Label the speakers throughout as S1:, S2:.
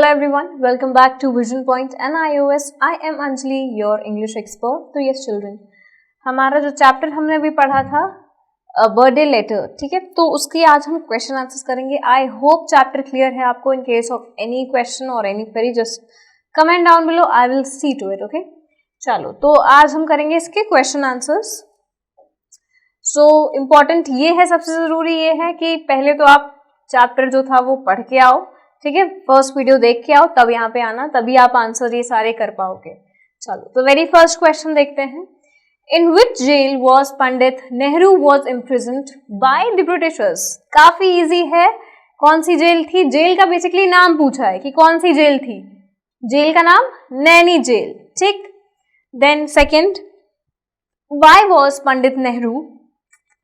S1: Hello everyone, welcome back to Vision Point and iOS. I am Anjali, your English expert. तो yes children, हमारा जो chapter हमने अभी पढ़ा था बर्थडे लेटर, ठीक है, तो उसकी आज हम क्वेश्चन आंसर्स करेंगे. आई होप चैप्टर क्लियर है आपको. In case of any question और any query just comment down below, I will see to it. Okay, चलो तो आज हम करेंगे इसके क्वेश्चन आंसर्स. सो इम्पॉर्टेंट ये है, सबसे जरूरी ये है कि पहले तो आप चैप्टर जो था वो पढ़ के आओ, ठीक है, फर्स्ट वीडियो देख के आओ, तब यहाँ पे आना, तभी आप आंसर ये सारे कर पाओगे. चलो तो वेरी फर्स्ट क्वेश्चन देखते हैं. In which jail was Pandit Nehru was imprisoned by the Britishers. काफी इजी है. कौन सी जेल थी? जेल का बेसिकली नाम पूछा है कि कौन सी जेल थी. जेल का नाम नैनी जेल, ठीक. Then second, why was Pandit Nehru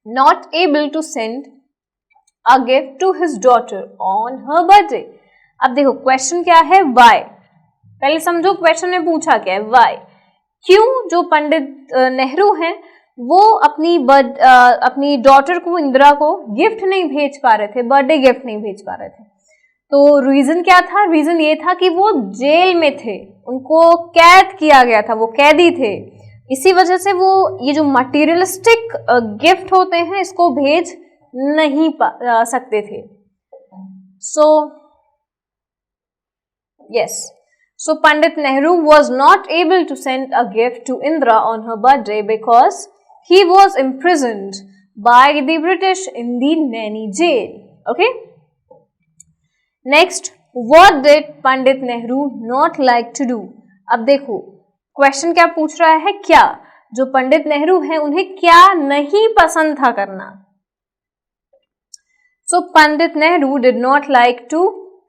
S1: not able to send a gift to his daughter on her birthday. अब देखो क्वेश्चन क्या है, why. पहले समझो क्वेश्चन में पूछा क्या है, why. क्यों जो पंडित नेहरू हैं वो अपनी डॉटर को, इंदिरा को गिफ्ट नहीं भेज पा रहे थे, बर्थडे गिफ्ट नहीं भेज पा रहे थे. तो रीजन क्या था? रीजन ये था कि वो जेल में थे, उनको कैद किया गया था, वो कैदी थे. इसी वजह से वो ये जो मटीरियलिस्टिक गिफ्ट होते हैं इसको भेज नहीं सकते थे. So yes, so Pandit Nehru was not able to send a gift to Indira on her birthday because he was imprisoned by the British in the Naini jail. Okay, next, what did Pandit Nehru not like to do. अब देखो question क्या पूछ रहा है, क्या जो पंडित नेहरू हैं उन्हें क्या नहीं पसंद था करना. So Pandit Nehru did not like to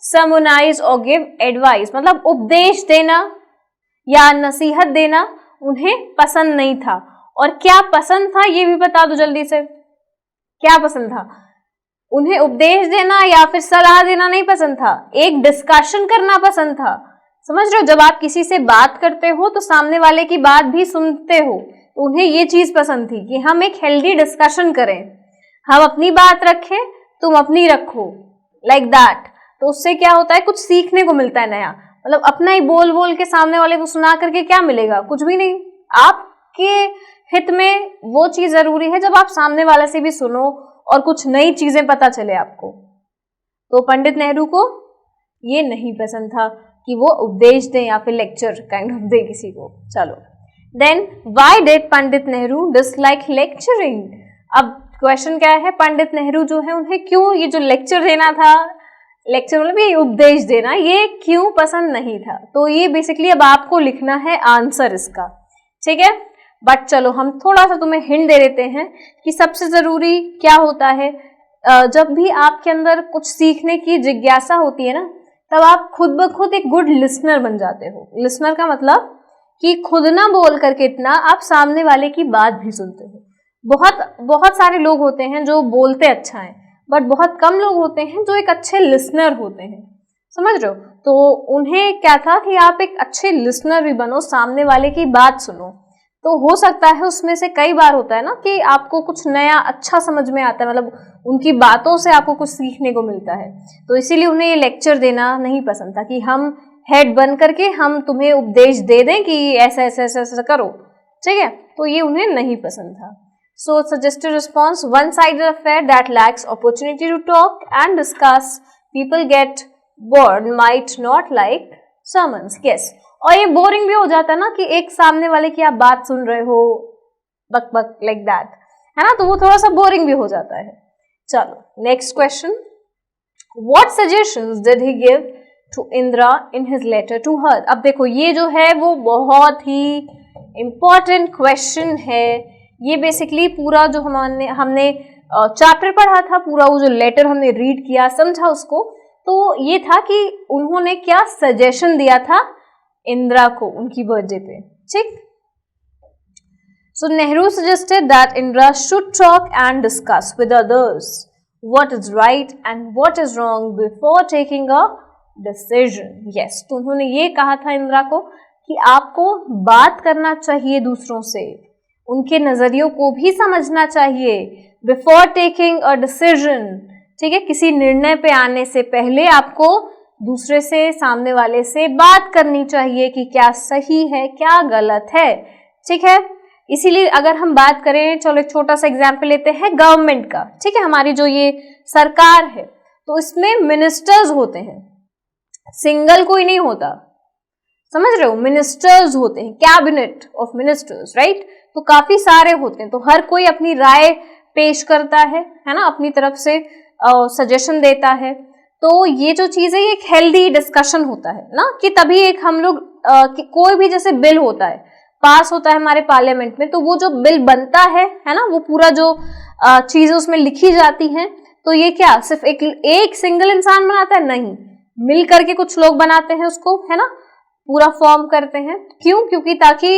S1: sermonize or give advice, मतलब उपदेश देना या नसीहत देना उन्हें पसंद नहीं था. और क्या पसंद था ये भी बता दो जल्दी से. क्या पसंद था? उन्हें उपदेश देना या फिर सलाह देना नहीं पसंद था, एक डिस्कशन करना पसंद था. समझ रहे हो, जब आप किसी से बात करते हो तो सामने वाले की बात भी सुनते हो, तो उन्हें ये चीज पसंद थी कि हम एक हेल्दी डिस्कशन करें, हम अपनी बात रखें, तुम अपनी रखो, लाइक दैट. तो उससे क्या होता है, कुछ सीखने को मिलता है नया. मतलब अपना ही बोल बोल के सामने वाले को सुना करके क्या मिलेगा? कुछ भी नहीं. आपके हित में वो चीज जरूरी है जब आप सामने वाले से भी सुनो और कुछ नई चीजें पता चले आपको. तो पंडित नेहरू को ये नहीं पसंद था कि वो उपदेश दें या फिर लेक्चर काइंड ऑफ दे किसी को. चलो, then why did Pandit Nehru dislike lecturing. अब क्वेश्चन क्या है, पंडित नेहरू जो है उन्हें क्यों ये जो लेक्चर देना था, लेक्चर मतलब ये उपदेश देना, ये क्यों पसंद नहीं था. तो ये बेसिकली अब आपको लिखना है आंसर इसका, ठीक है. बट चलो हम थोड़ा सा तुम्हें हिंट दे देते हैं कि सबसे जरूरी क्या होता है. जब भी आपके अंदर कुछ सीखने की जिज्ञासा होती है ना, तब आप खुद ब खुद एक गुड लिसनर बन जाते हो. लिसनर का मतलब कि खुद ना बोल करके इतना, आप सामने वाले की बात भी सुनते हो. बहुत सारे लोग होते हैं जो बोलते अच्छा है, बट बहुत कम लोग होते हैं जो एक अच्छे लिसनर होते हैं. समझ रहे हो? तो उन्हें क्या था कि आप एक अच्छे लिसनर भी बनो, सामने वाले की बात सुनो. तो हो सकता है उसमें से कई बार होता है ना कि आपको कुछ नया अच्छा समझ में आता है, मतलब उनकी बातों से आपको कुछ सीखने को मिलता है. तो इसीलिए उन्हें ये लेक्चर देना नहीं पसंद था कि हम हेड बन करके हम तुम्हें उपदेश दे दें कि ऐसा ऐसा ऐसा ऐसा करो, ठीक है. तो ये उन्हें नहीं पसंद था. So suggested response, one-sided affair that lacks opportunity to talk and discuss. People get bored, might not like sermons. Yes. और ये बोरिंग भी हो जाता है ना कि एक सामने वाले की आप बात सुन रहे हो बक बक लाइक दैट, है ना, तो वो थोड़ा सा बोरिंग भी हो जाता है. चलो next question, what suggestions did he give to Indira in his letter to her. अब देखो ये जो है वो बहुत ही important क्वेश्चन है. ये बेसिकली पूरा जो हमने चैप्टर पढ़ा था, पूरा वो जो लेटर हमने रीड किया, समझा उसको, तो ये था कि उन्होंने क्या सजेशन दिया था इंदिरा को उनकी बर्थडे पे, ठीक. So Nehru suggested that Indira should talk and discuss with others what is right and what is wrong before taking a decision. Yes, तो उन्होंने ये कहा था इंदिरा को कि आपको बात करना चाहिए दूसरों से, उनके नजरियों को भी समझना चाहिए बिफोर टेकिंग अ डिसीजन. ठीक है, किसी निर्णय पे आने से पहले आपको दूसरे से, सामने वाले से बात करनी चाहिए कि क्या सही है क्या गलत है, ठीक है। इसीलिए अगर हम बात करें, चलो एक छोटा सा एग्जाम्पल लेते हैं गवर्नमेंट का, ठीक है, हमारी जो ये सरकार है तो इसमें मिनिस्टर्स होते हैं, सिंगल कोई नहीं होता, समझ रहे हो, मिनिस्टर्स होते हैं, कैबिनेट ऑफ मिनिस्टर्स, राइट। तो काफी सारे होते हैं, तो हर कोई अपनी राय पेश करता है ना, अपनी तरफ से सजेशन देता है। तो ये जो चीज है ये एक हेल्दी डिस्कशन होता है ना, कि तभी एक हम लोग कोई भी जैसे बिल होता है, पास होता है हमारे पार्लियामेंट में, तो वो जो बिल बनता है ना, वो पूरा जो चीजें उसमें लिखी जाती हैं, तो ये क्या सिर्फ एक सिंगल इंसान बनाता है, नहीं, मिल करके कुछ लोग बनाते हैं उसको, है ना, पूरा फॉर्म करते हैं। क्यों? क्योंकि ताकि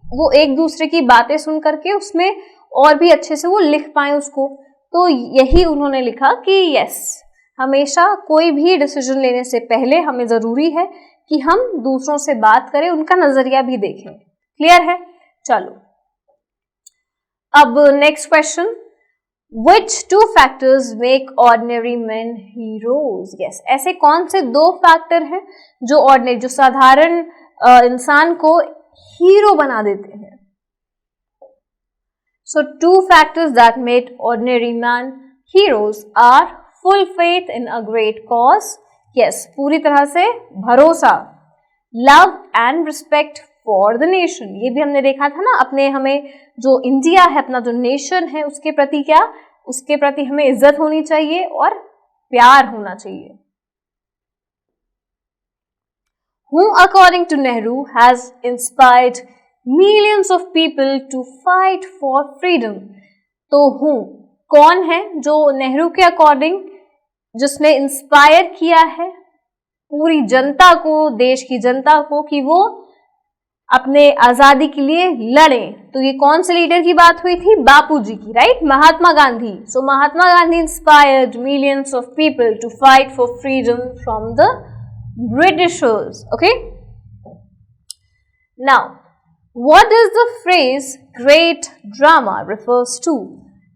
S1: वो एक दूसरे की बातें सुन करके उसमें और भी अच्छे से वो लिख पाए उसको। तो यही उन्होंने लिखा कि यस, हमेशा कोई भी डिसीजन लेने से पहले हमें जरूरी है कि हम दूसरों से बात करें, उनका नजरिया भी देखें। क्लियर है? चलो अब next question, Which two factors make ordinary men heroes? Yes, ऐसे कौन से दो फैक्टर हैं जो ऑर्डिनरी, जो साधारण इंसान को हीरो बना देते हैं? So two factors that made ordinary man heroes are full faith in a great cause. Yes, पूरी तरह से भरोसा, love and respect for the nation. ये भी हमने देखा था ना, अपने हमें जो इंडिया है, अपना जो नेशन है, उसके प्रति क्या, उसके प्रति हमें इज्जत होनी चाहिए और प्यार होना चाहिए। Who according to Nehru has inspired millions of people to fight for freedom? तो who कौन है जो नेहरू के अकॉर्डिंग, जिसने इंस्पायर किया है पूरी जनता को, देश की जनता को, कि वो अपने आजादी के लिए लड़े? तो ये कौन से लीडर की बात हुई थी? बापूजी की, right, Mahatma Gandhi. So Mahatma Gandhi inspired millions of people to fight for freedom from the Britishers. Okay, now what is the phrase great drama refers to?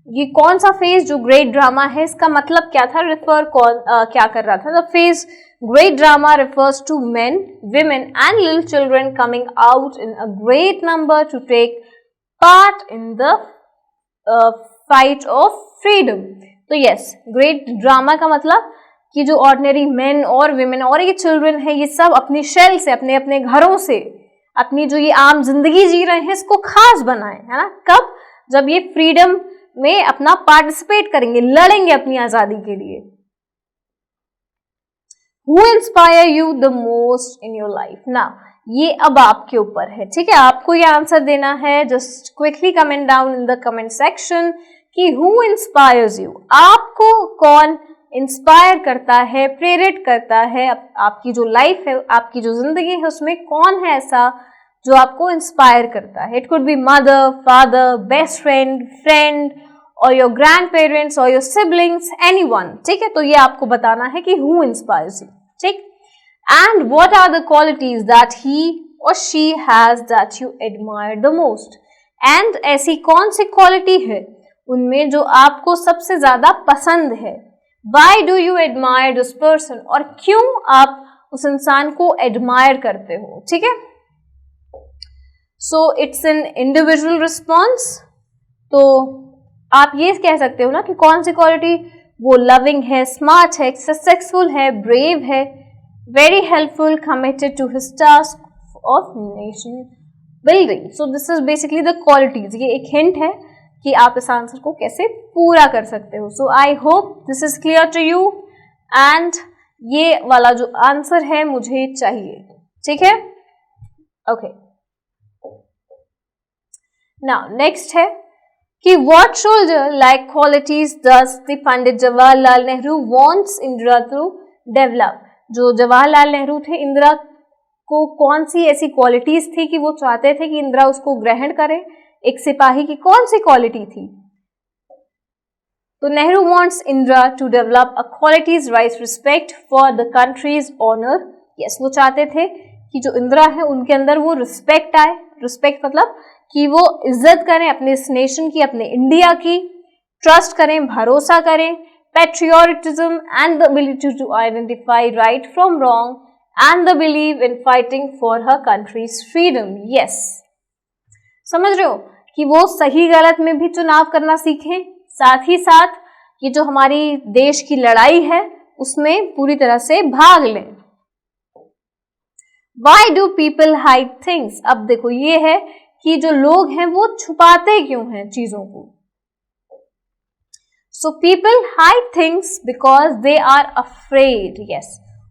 S1: ये कौन सा फेज जो ग्रेट ड्रामा है, इसका मतलब क्या था, रिफर कौन क्या कर रहा था? The phase great drama refers to men, women and little children coming out in a great number to take part in the fight of freedom. तो yes, great drama का मतलब कि जो ordinary men और women और ये children है, ये सब अपनी शेल से, अपने अपने घरों से, अपनी जो ये आम जिंदगी जी रहे हैं, इसको खास बनाए, है ना। कब? जब ये फ्रीडम में अपना पार्टिसिपेट करेंगे, लड़ेंगे अपनी आजादी के लिए। Who inspire you the most in your life? Now, ये अब आपके ऊपर है, ठीक है, आपको ये आंसर देना है। Just quickly comment down in the comment section कि who inspires you? आपको कौन इंस्पायर करता है, प्रेरित करता है? आपकी जो लाइफ है, आपकी जो जिंदगी है, उसमें कौन है ऐसा जो आपको इंस्पायर करता है? It could be mother, father, best friend, friend और योर ग्रैंड पेरेंट्स और योर सिबलिंग्स, एनीवन, ठीक है। तो ये आपको बताना है कि who inspires you, ठीक। And what are the qualities that he और she has that you admire the most? And ऐसी कौन सी क्वालिटी है उनमें जो आपको सबसे ज्यादा पसंद है? Why do you admire this person? और क्यों आप उस इंसान को एडमायर करते हो, ठीक है। So it's an individual response. तो आप ये कह सकते हो ना कि कौन सी क्वालिटी, वो लविंग है, स्मार्ट है, सक्सेसफुल है, ब्रेव है, very helpful, committed to his task of nation building. So this is basically the qualities. ये एक हिंट है कि आप इस आंसर को कैसे पूरा कर सकते हो। So I hope this is clear to you and ये वाला जो आंसर है मुझे चाहिए, ठीक है। ओके, नाउ नेक्स्ट है कि what soldier like qualities does the Pandit Jawaharlal Nehru wants Indira to develop? जो जवाहरलाल नेहरू थे, इंदिरा को कौन सी ऐसी क्वालिटीज थी कि वो चाहते थे कि इंदिरा उसको ग्रहण करे? एक सिपाही की कौन सी क्वालिटी थी? तो Nehru wants Indira to develop a qualities right respect for the country's honor. yes, वो चाहते थे कि जो इंदिरा है उनके अंदर वो रिस्पेक्ट आए। रिस्पेक्ट मतलब कि वो इज्जत करें अपने इस नेशन की, अपने इंडिया की, ट्रस्ट करें, भरोसा करें, patriotism and the ability to identify right from wrong and the belief in fighting for her country's freedom. Yes, समझ रहे हो कि वो सही गलत में भी चुनाव करना सीखें, साथ ही साथ ये जो हमारी देश की लड़ाई है उसमें पूरी तरह से भाग लें. Why do people hide things? अब देखो ये है कि जो लोग हैं वो छुपाते क्यों हैं चीजों को. So people hide things because they are afraid. Yes,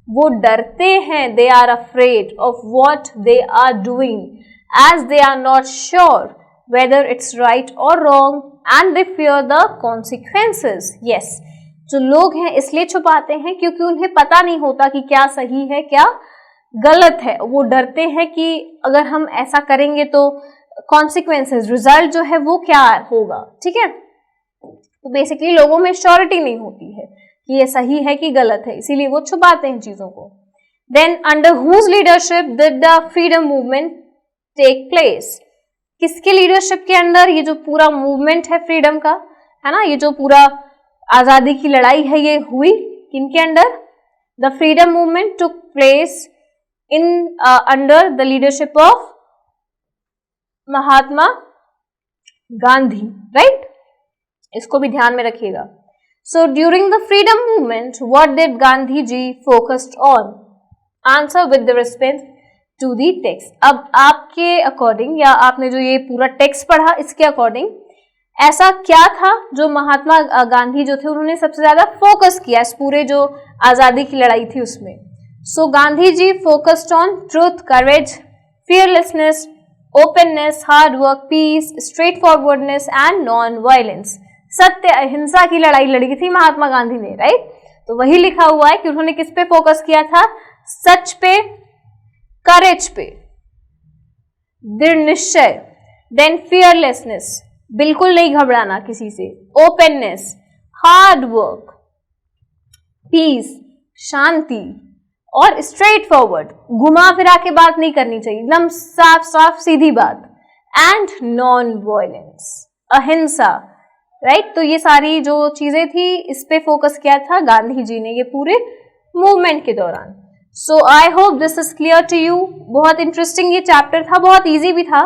S1: वो डरते हैं. They are afraid of what they are doing as they are not sure whether it's right or wrong and they fear the consequences. Yes, जो लोग हैं इसलिए छुपाते हैं क्योंकि उन्हें पता नहीं होता कि क्या सही है क्या गलत है. वो डरते हैं कि अगर हम ऐसा करेंगे तो कॉन्सिक्वेंसेस, रिजल्ट जो है वो क्या होगा. ठीक है, तो बेसिकली लोगों में श्योरिटी नहीं होती है कि ये सही है कि गलत है, इसीलिए वो छुपाते हैं चीजों को. Then under whose leadership did the freedom movement take place? किसके लीडरशिप के अंदर ये जो पूरा मूवमेंट है फ्रीडम का, है ना, ये जो पूरा आजादी की लड़ाई है ये हुई किनके under? The freedom movement took place in under the leadership of Mahatma Gandhi. Right, इसको भी ध्यान में रखिएगा. So during the freedom movement what did Gandhi ji focused on? Answer with the respect to the text. अब आपके अकॉर्डिंग या आपने जो ये पूरा टेक्स्ट पढ़ा इसके अकॉर्डिंग ऐसा क्या था जो महात्मा गांधी जो थे उन्होंने सबसे ज्यादा फोकस किया इस पूरे जो आजादी की लड़ाई थी उसमें? So Gandhi ji focused on truth, courage, fearlessness, openness, hard work, peace, straightforwardness and non violence. सत्य अहिंसा की लड़ाई लड़ी थी महात्मा गांधी ने. राइट, तो वही लिखा हुआ है कि उन्होंने किस पे फोकस किया था? सच पे, करेज पे, दृढ़ निश्चय, देन फियरलेसनेस, बिल्कुल नहीं घबराना किसी से, ओपननेस, हार्ड वर्क, पीस, शांति, और स्ट्रेट फॉरवर्ड, घुमा फिरा के बात नहीं करनी चाहिए, एकदम साफ साफ सीधी बात, एंड नॉन वायलेंस, अहिंसा. राइट, तो ये सारी जो चीजें थी इस पे फोकस किया था गांधी जी ने ये पूरे मूवमेंट के दौरान. So I hope this is clear to you. बहुत इंटरेस्टिंग ये चैप्टर था, बहुत इजी भी था,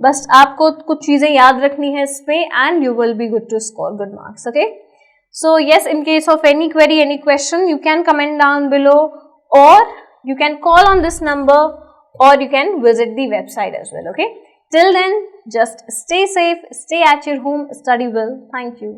S1: बस आपको कुछ चीजें याद रखनी है इसमें and you will be good to score good marks. Okay, so yes, in case of any query, any question, you can comment down below or you can call on this number or you can visit the website as well. Okay, till then just stay safe, stay at your home, study well. Thank you.